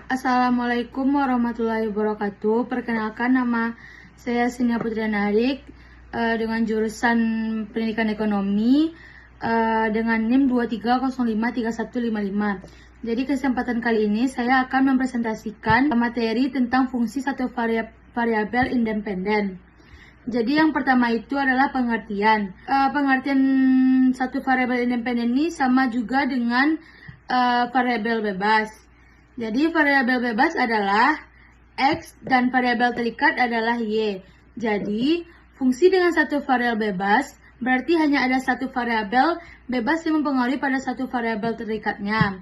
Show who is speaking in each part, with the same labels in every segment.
Speaker 1: Assalamualaikum warahmatullahi wabarakatuh. Perkenalkan, nama saya Sinia Putri Narik dengan jurusan Pendidikan Ekonomi dengan NIM 23053155. Jadi kesempatan kali ini saya akan mempresentasikan materi tentang fungsi satu variabel independen. Jadi yang pertama itu adalah pengertian. Pengertian satu variabel independen ini sama juga dengan variabel bebas. Jadi variabel bebas adalah X dan variabel terikat adalah Y. Jadi fungsi dengan satu variabel bebas berarti hanya ada satu variabel bebas yang mempengaruhi pada satu variabel terikatnya.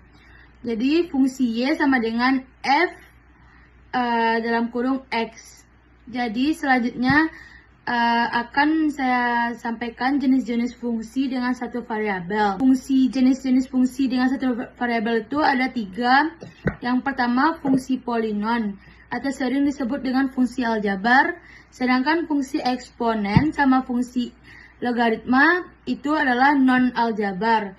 Speaker 1: Jadi fungsi Y sama dengan F dalam kurung X. Jadi selanjutnya akan saya sampaikan jenis-jenis fungsi dengan satu variabel. Jenis-jenis fungsi dengan satu variabel itu ada 3. Yang pertama fungsi polinom atau sering disebut dengan fungsi aljabar. Sedangkan fungsi eksponen sama fungsi logaritma itu adalah non-aljabar.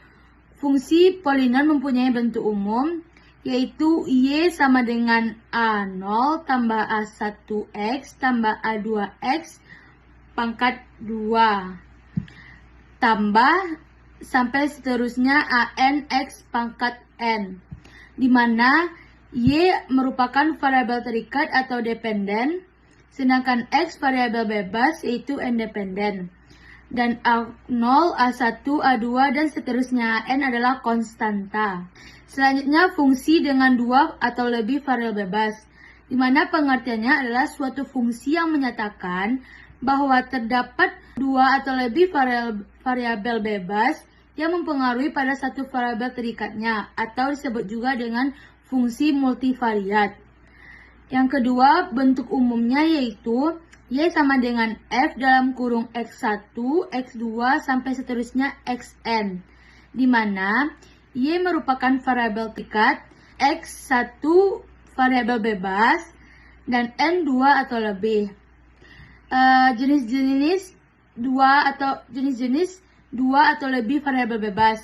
Speaker 1: Fungsi polinom mempunyai bentuk umum, yaitu Y sama dengan A0 tambah A1X tambah A2X pangkat 2 tambah sampai seterusnya ANX pangkat N, di mana Y merupakan variabel terikat atau dependen, sedangkan X variabel bebas yaitu independen, dan A0, A1, A2 dan seterusnya AN adalah konstanta. Selanjutnya fungsi dengan 2 atau lebih variabel bebas, di mana pengertiannya adalah suatu fungsi yang menyatakan bahwa terdapat 2 atau lebih variabel bebas yang mempengaruhi pada satu variabel terikatnya, atau disebut juga dengan fungsi multivariat. Yang kedua, bentuk umumnya yaitu Y sama dengan F dalam kurung X1, X2 sampai seterusnya Xn, di mana Y merupakan variabel terikat, X1 variabel bebas, dan N 2 atau lebih. Jenis-jenis dua atau lebih variabel bebas,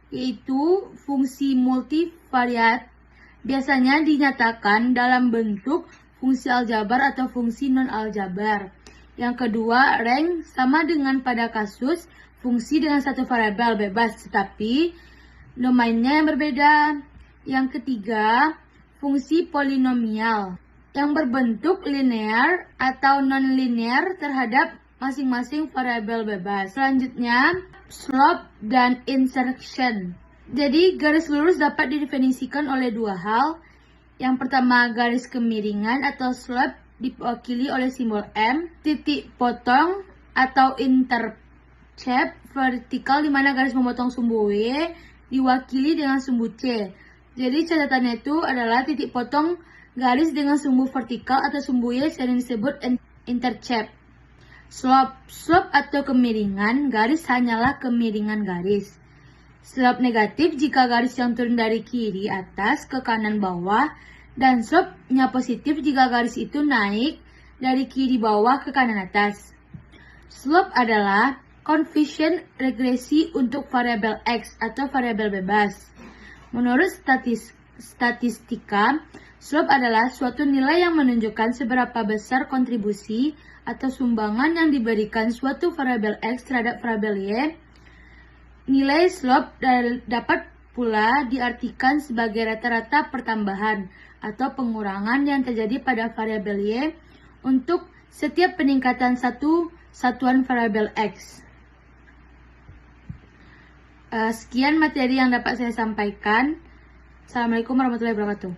Speaker 1: yaitu fungsi multivariat biasanya dinyatakan dalam bentuk fungsi aljabar atau fungsi non-aljabar. Yang kedua, rank sama dengan pada kasus fungsi dengan satu variabel bebas, tetapi domainnya yang berbeda. Yang ketiga, fungsi polinomial yang berbentuk linear atau non-linear terhadap masing-masing variabel bebas. Selanjutnya, slope dan insertion. Jadi, garis lurus dapat didefinisikan oleh 2 hal. Yang pertama, garis kemiringan atau slope diwakili oleh simbol M. Titik potong atau intercept vertikal, di mana garis memotong sumbu Y diwakili dengan sumbu C. Jadi, catatannya itu adalah titik potong garis dengan sumbu vertikal atau sumbu Y sering disebut intercept. Slope atau kemiringan garis hanyalah kemiringan garis. Slope negatif jika garis yang turun dari kiri atas ke kanan bawah, dan slope-nya positif jika garis itu naik dari kiri bawah ke kanan atas. Slope adalah koefisien regresi untuk variabel X atau variabel bebas. Menurut statistika, slope adalah suatu nilai yang menunjukkan seberapa besar kontribusi atau sumbangan yang diberikan suatu variabel X terhadap variabel Y. Nilai slope dapat pula diartikan sebagai rata-rata pertambahan atau pengurangan yang terjadi pada variabel Y untuk setiap peningkatan satu satuan variabel X. Sekian materi yang dapat saya sampaikan. Assalamualaikum warahmatullahi wabarakatuh.